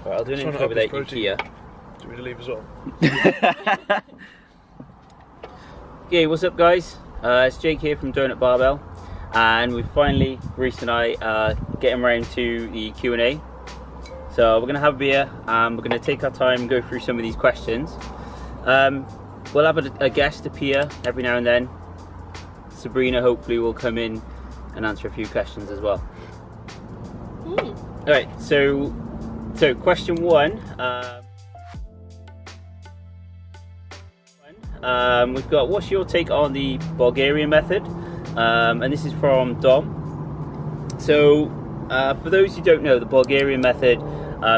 Right, I'll do an intro without you here. Do we leave as well? Okay, what's up guys? It's Jake here from Donut Barbell, and we finally, Rhys and I, are getting around to the Q&A. So we're going to have a beer and we're going to take our time and go through some of these questions. We'll have a guest appear every now and then. Sabrina hopefully will come in and answer a few questions as well. Alright, so question one. We've got, what's your take on the Bulgarian Method? And this is from Dom. So for those who don't know, the Bulgarian Method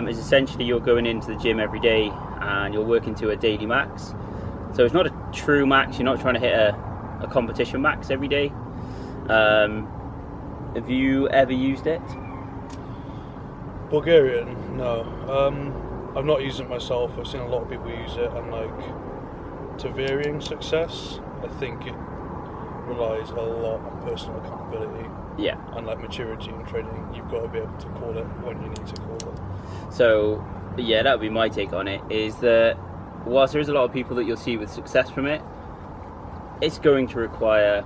is essentially you're going into the gym every day and you're working to a daily max. So it's not a true max, you're not trying to hit a competition max every day. Have you ever used it? Bulgarian? No. I've not used it myself. I've seen a lot of people use it, and like to varying success, I think it relies a lot on personal accountability. Yeah. And like maturity in training. You've got to be able to call it when you need to call it. So yeah, that would be my take on it, is that whilst there is a lot of people that you'll see with success from it, it's going to require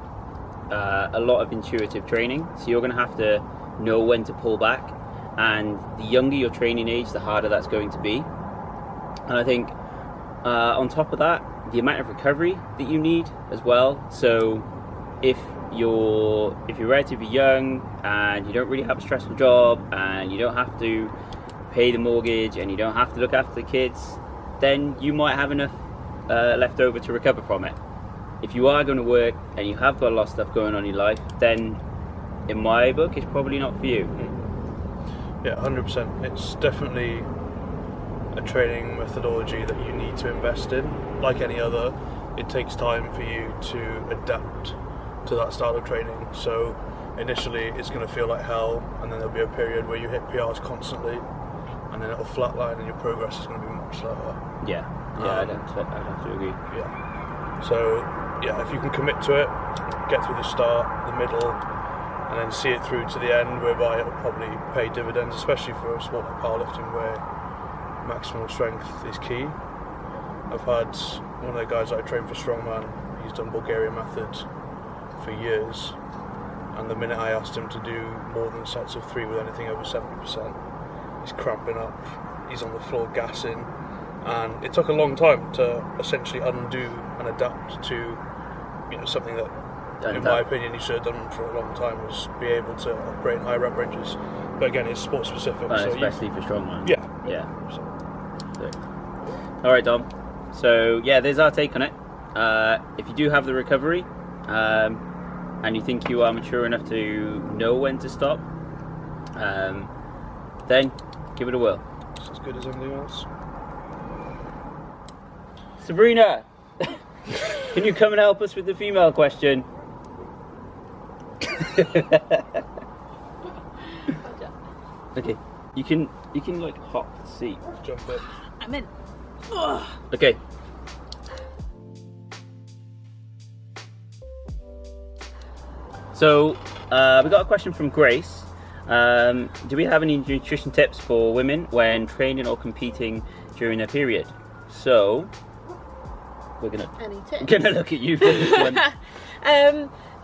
a lot of intuitive training. So you're going to have to know when to pull back, and the younger your training age, the harder that's going to be. And I think on top of that, the amount of recovery that you need as well. So if you're relatively young and you don't really have a stressful job and you don't have to pay the mortgage and you don't have to look after the kids, then you might have enough left over to recover from it. If you are going to work and you have got a lot of stuff going on in your life, then in my book it's probably not for you. Yeah, 100%. It's definitely a training methodology that you need to invest in. Like any other, it takes time for you to adapt to that style of training. So initially it's going to feel like hell, and then there'll be a period where you hit PRs constantly, and then it'll flatline and your progress is going to be much slower. Yeah, I'd have to agree. Yeah. So yeah, if you can commit to it, get through the start, the middle, and then see it through to the end, whereby it'll probably pay dividends, especially for a sport like powerlifting where maximal strength is key. I've had one of the guys I train for strongman, he's done Bulgarian Method for years, and the minute I asked him to do more than sets of 3 with anything over 70%, he's cramping up, he's on the floor gassing, and it took a long time to essentially undo and adapt to, you know, something that in my opinion he should have done for a long time, was be able to operate in high rep ranges. But again, it's sport specific, so especially for strongman. Yeah. So, alright Dom, so yeah, there's our take on it. If you do have the recovery and you think you are mature enough to know when to stop, then give it a whirl. It's as good as anything else. Sabrina, can you come and help us with the female question? Okay, you can like hop the seat. Jump in. I'm in. Okay. So we got a question from Grace. Do we have any nutrition tips for women when training or competing during their period? So we're gonna look at you for this one.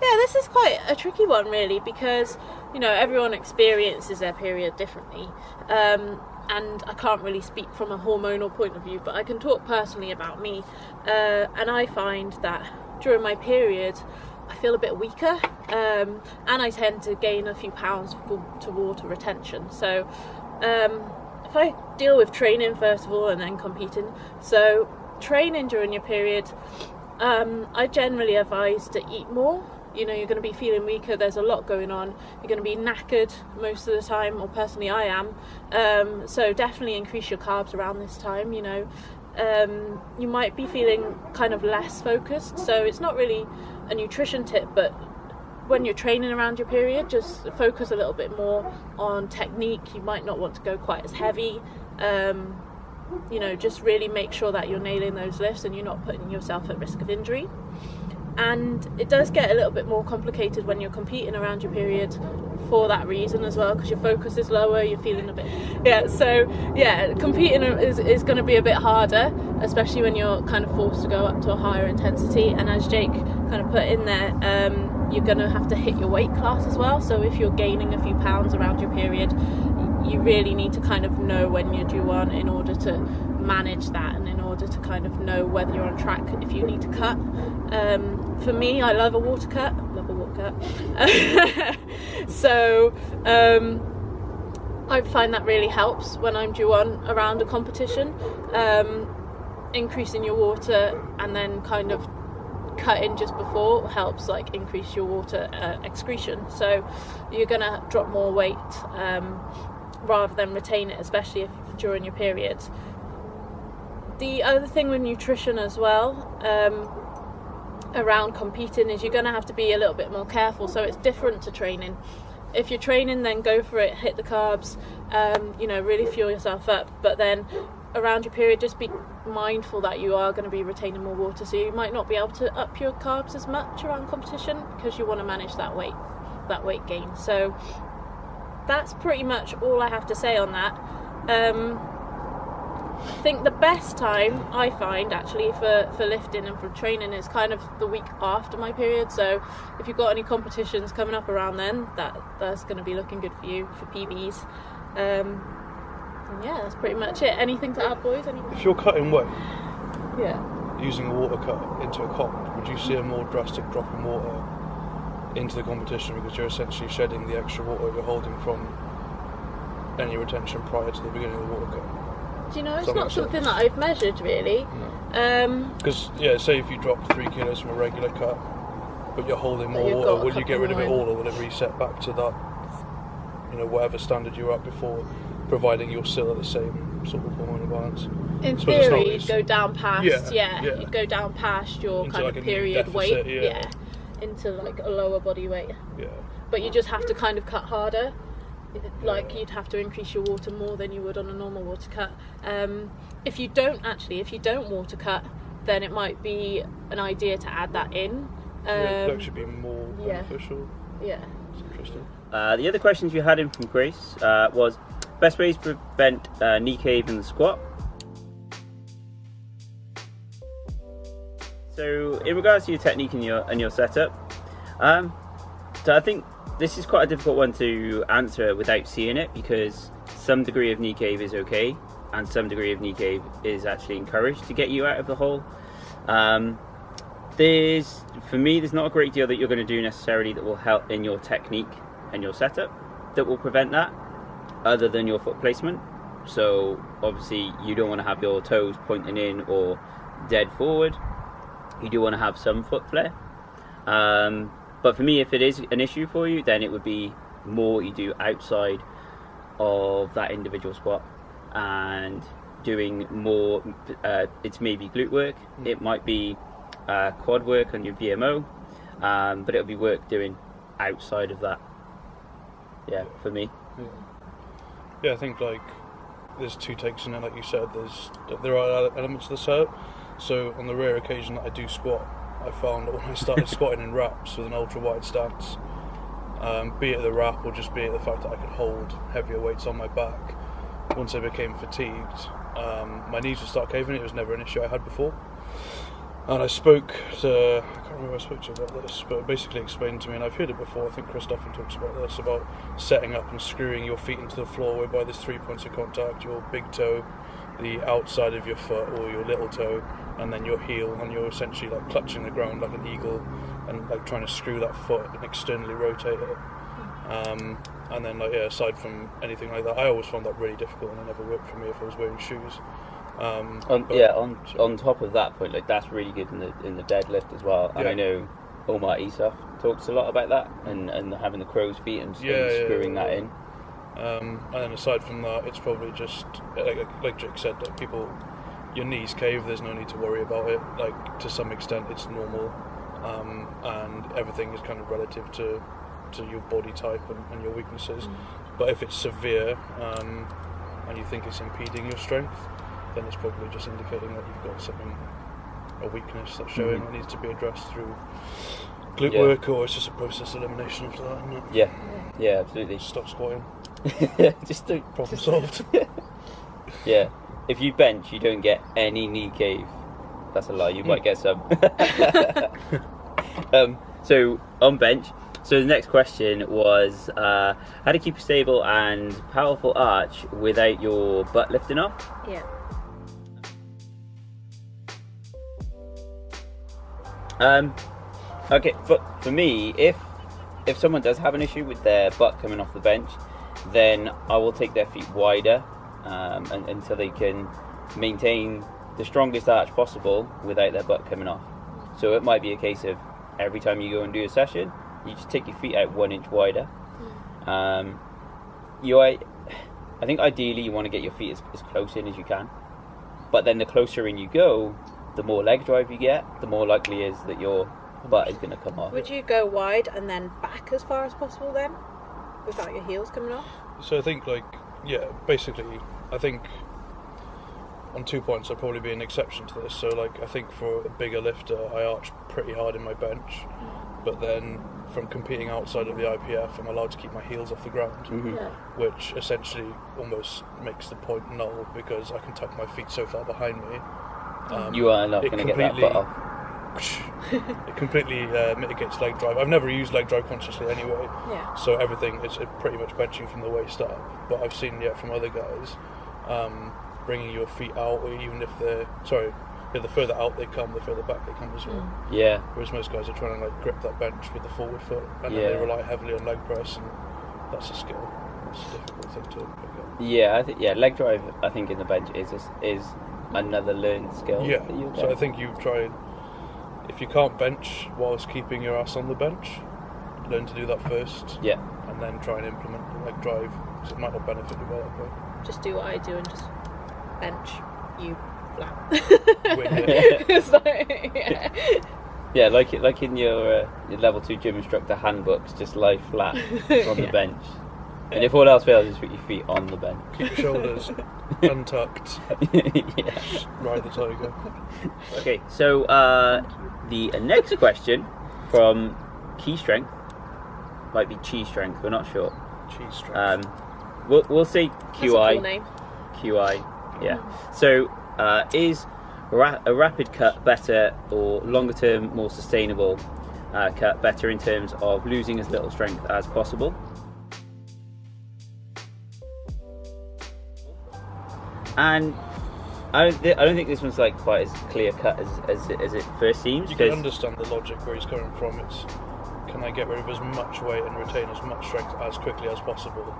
Yeah, this is quite a tricky one really, because you know everyone experiences their period differently, and I can't really speak from a hormonal point of view, but I can talk personally about me, and I find that during my period I feel a bit weaker, and I tend to gain a few pounds to water retention. So if I deal with training first of all and then competing, so training during your period, I generally advise to eat more. You know, you're going to be feeling weaker, there's a lot going on, you're going to be knackered most of the time, or personally I am, so definitely increase your carbs around this time. You know, you might be feeling kind of less focused, so it's not really a nutrition tip, but when you're training around your period, just focus a little bit more on technique. You might not want to go quite as heavy, you know, just really make sure that you're nailing those lifts and you're not putting yourself at risk of injury. And it does get a little bit more complicated when you're competing around your period for that reason as well, because your focus is lower, you're feeling a bit, competing is going to be a bit harder, especially when you're kind of forced to go up to a higher intensity. And as Jake kind of put in there, you're going to have to hit your weight class as well. So if you're gaining a few pounds around your period, you really need to kind of know when you're due on in order to manage that, and in order to kind of know whether you're on track if you need to cut. For me, I love a water cut. So I find that really helps when I'm due on around a competition. Increasing your water and then kind of cutting just before helps like increase your water excretion. So you're gonna drop more weight rather than retain it, especially if during your periods. The other thing with nutrition as well, around competing, is you're going to have to be a little bit more careful. So it's different to training. If you're training, then go for it, hit the carbs, really fuel yourself up. But then around your period, just be mindful that you are going to be retaining more water. So you might not be able to up your carbs as much around competition, because you want to manage that weight gain. So that's pretty much all I have to say on that. I think the best time I find actually for lifting and for training is kind of the week after my period. So if you've got any competitions coming up around then, that's going to be looking good for you for PBs. That's pretty much it. Anything to add, boys? Anything? If you're cutting weight, using a water cut into a comp, would you see a more drastic drop in water into the competition, because you're essentially shedding the extra water you're holding from any retention prior to the beginning of the water cut? Do you know, it's not something that I've measured really. Because say if you drop 3 kilos from a regular cut, but you're holding more water, will you get rid of it all, or will it reset back to that, whatever standard you were at before, providing you're still at the same sort of hormonal balance? In theory, you'd go down past, you'd go down past your into kind like of period deficit, weight, into like a lower body weight. Yeah. But you just have to kind of cut harder. Like you'd have to increase your water more than you would on a normal water cut. If you don't water cut, then it might be an idea to add that in. That should be more beneficial. Yeah. It's interesting. The other questions you had in from Grace was best ways to prevent knee cave in the squat. So in regards to your technique and your setup, so I think this is quite a difficult one to answer without seeing it, because some degree of knee cave is okay and some degree of knee cave is actually encouraged to get you out of the hole. For me, there's not a great deal that you're going to do necessarily that will help in your technique and your setup that will prevent that, other than your foot placement. So obviously you don't want to have your toes pointing in or dead forward. You do want to have some foot flare. But for me, if it is an issue for you, then it would be more what you do outside of that individual squat and doing more, it's maybe glute work, it might be quad work on your VMO, but it'll be work doing outside of that, for me. I think like there's two takes in it, like you said, there are elements of the setup. So on the rare occasion that I do squat, I found that when I started squatting in wraps with an ultra wide stance, be it the wrap or just be it the fact that I could hold heavier weights on my back, once I became fatigued, my knees would start caving. It was never an issue I had before. And I spoke to, I can't remember who I spoke to about this, but it basically explained to me, and I've heard it before, I think Chris often talks about this, about setting up and screwing your feet into the floor, whereby there's 3 points of contact: your big toe, the outside of your foot or your little toe, and then your heel, and you're essentially like clutching the ground like an eagle and like trying to screw that foot and externally rotate it. And then aside from anything like that, I always found that really difficult, and it never worked for me if I was wearing shoes. On top of that point, like that's really good in the deadlift as well. And I know Omar Isaf talks a lot about that, and having the crow's feet and screwing that in. And then aside from that, it's probably just like Jake said, that your knees cave, there's no need to worry about it. Like to some extent it's normal, and everything is kind of relative to your body type and your weaknesses. But if it's severe, and you think it's impeding your strength, then it's probably just indicating that you've got a weakness that's showing that needs to be addressed through glute work, or it's just a process elimination after that, isn't it? Yeah. Yeah, absolutely. Stop squatting. Just don't. Problem solved. Yeah. If you bench, you don't get any knee cave. That's a lie. You might get some. So on bench. So the next question was how to keep a stable and powerful arch without your butt lifting off. Yeah. Okay, for me, if someone does have an issue with their butt coming off the bench, then I will take their feet wider until they can maintain the strongest arch possible without their butt coming off. So it might be a case of every time you go and do a session, you just take your feet out 1 inch wider. I think ideally you want to get your feet as close in as you can, but then the closer in you go, the more leg drive you get, the more likely is that your butt is going to come off. Would you go wide and then back as far as possible then, without your heels coming off? So I think, basically, I think on 2 points I'd probably be an exception to this. So, I think for a bigger lifter, I arch pretty hard in my bench, but then from competing outside of the IPF, I'm allowed to keep my heels off the ground, which essentially almost makes the point null because I can tuck my feet so far behind me. You are not going to get that butt off. It completely mitigates leg drive. I've never used leg drive consciously anyway, so everything is pretty much benching from the waist up. But I've seen from other guys bringing your feet out, or even if the further out they come, the further back they come as well. Yeah. Whereas most guys are trying to grip that bench with the forward foot, and then they rely heavily on leg press, and that's a skill. It's a difficult thing to pick up. Yeah, leg drive. I think in the bench is another learned skill. Yeah. That you'll get. So I think you try. If you can't bench whilst keeping your ass on the bench, learn to do that first. Yeah. And then try and implement the leg drive, because it might not benefit you by that point. Just do what I do and just bench you flat. It's Yeah, like in your level 2 gym instructor handbooks, just lie flat on the bench. And if all else fails, just put your feet on the bench. Keep your shoulders untucked. Ride the tiger. Okay, so the next question from Key Strength, might be Cheese Strength, we're not sure. Cheese strength. We'll say QI. That's a cool name. QI, yeah. So is a rapid cut better, or longer term, more sustainable cut better in terms of losing as little strength as possible? And I don't think this one's quite as clear cut as it first seems. You can understand the logic where he's coming from. It's, can I get rid of as much weight and retain as much strength as quickly as possible?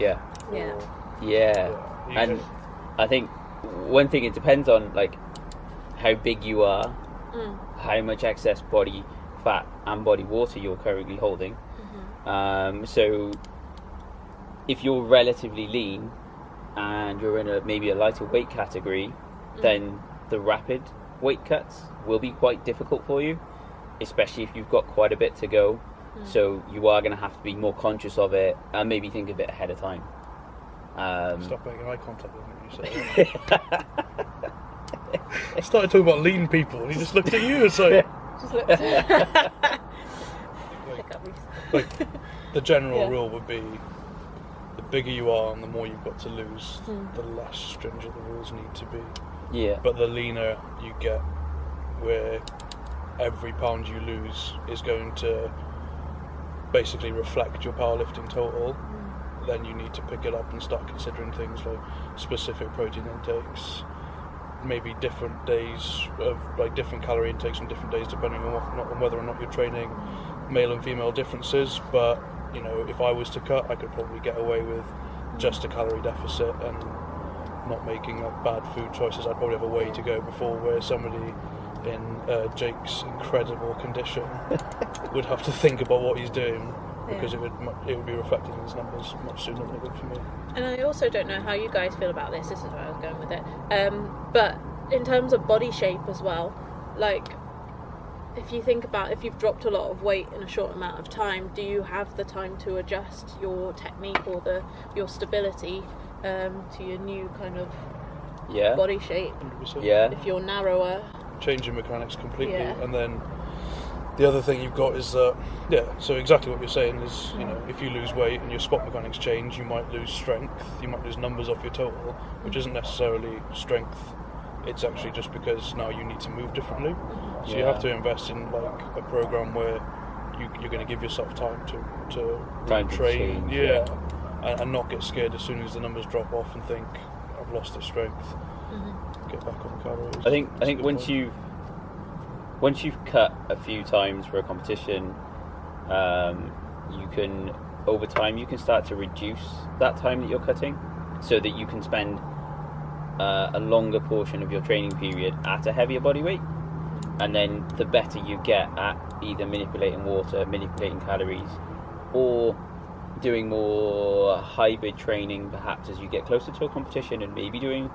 Yeah. Yeah. Yeah. And I think one thing, it depends on how big you are, how much excess body fat and body water you're currently holding. So if you're relatively lean and you're in maybe a lighter weight category, then the rapid weight cuts will be quite difficult for you, especially if you've got quite a bit to go. So you are going to have to be more conscious of it and maybe think of it ahead of time. Stop making eye contact with me when you say that. I started talking about lean people and he just looked at you and said, Just look. Pick up Rhys. The general rule would be, the bigger you are and the more you've got to lose, the less stringent the rules need to be. Yeah. But the leaner you get, where every pound you lose is going to basically reflect your powerlifting total, then you need to pick it up and start considering things like specific protein intakes, maybe different days of different calorie intakes on different days depending on whether or not you're training, male and female differences. But if I was to cut, I could probably get away with just a calorie deficit and not making bad food choices. I'd probably have a way to go before where somebody in Jake's incredible condition would have to think about what he's doing, because it would be reflected in his numbers much sooner than it would for me. And I also don't know how you guys feel about this. This is where I was going with it. But in terms of body shape as well, if you think about, if you've dropped a lot of weight in a short amount of time, do you have the time to adjust your technique or your stability to your new kind of body shape? 100%. Yeah. If you're narrower, Changing mechanics completely, and then The other thing you've got is that, so exactly what you're saying is, you know, if you lose weight and your spot mechanics change, you might lose strength, you might lose numbers off your total, which isn't necessarily strength. It's actually just because now you need to move differently. So you have to invest in like a program where you're going to give yourself time to train, and not get scared as soon as the numbers drop off and think I've lost the strength. Get back on the calories. I think once you've cut a few times for a competition, you can, over time, you can start to reduce that time that you're cutting, so that you can spend a longer portion of your training period at a heavier body weight, and then the better you get at either manipulating water, manipulating calories, or doing more hybrid training perhaps as you get closer to a competition, and maybe doing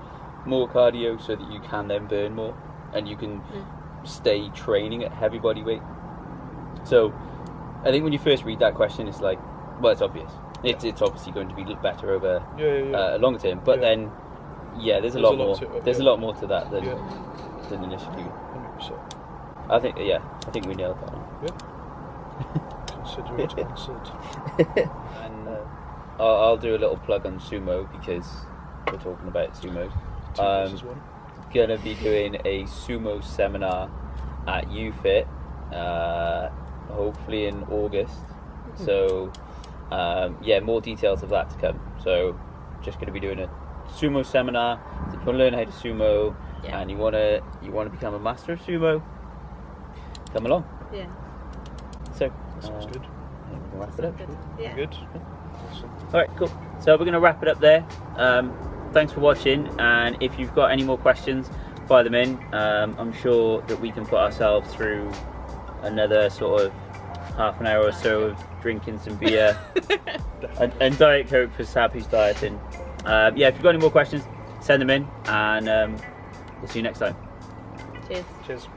more cardio so that you can then burn more and you can stay training at heavy body weight. So I think when you first read that question, it's like, well, it's obvious. It's obviously going to be better over a longer term, but then there's a lot more to that than initially. 100%. I think we nailed that one. Consider it answered. And I'll do a little plug on sumo because we're talking about sumo. Gonna be doing a sumo seminar at UFit, hopefully in August. So more details of that to come. So just gonna be doing a sumo seminar. So if you want to learn how to sumo and you want to become a master of sumo, come along. Yeah. So that sounds good. We'll wrap it up. Yeah. Good. Awesome. All right, cool. So we're going to wrap it up there. Thanks for watching, and if you've got any more questions, fire them in. I'm sure that we can put ourselves through another sort of half an hour or so of drinking some beer and Diet Coke for Sab who's dieting. If you've got any more questions, send them in, and we'll see you next time. Cheers. Cheers.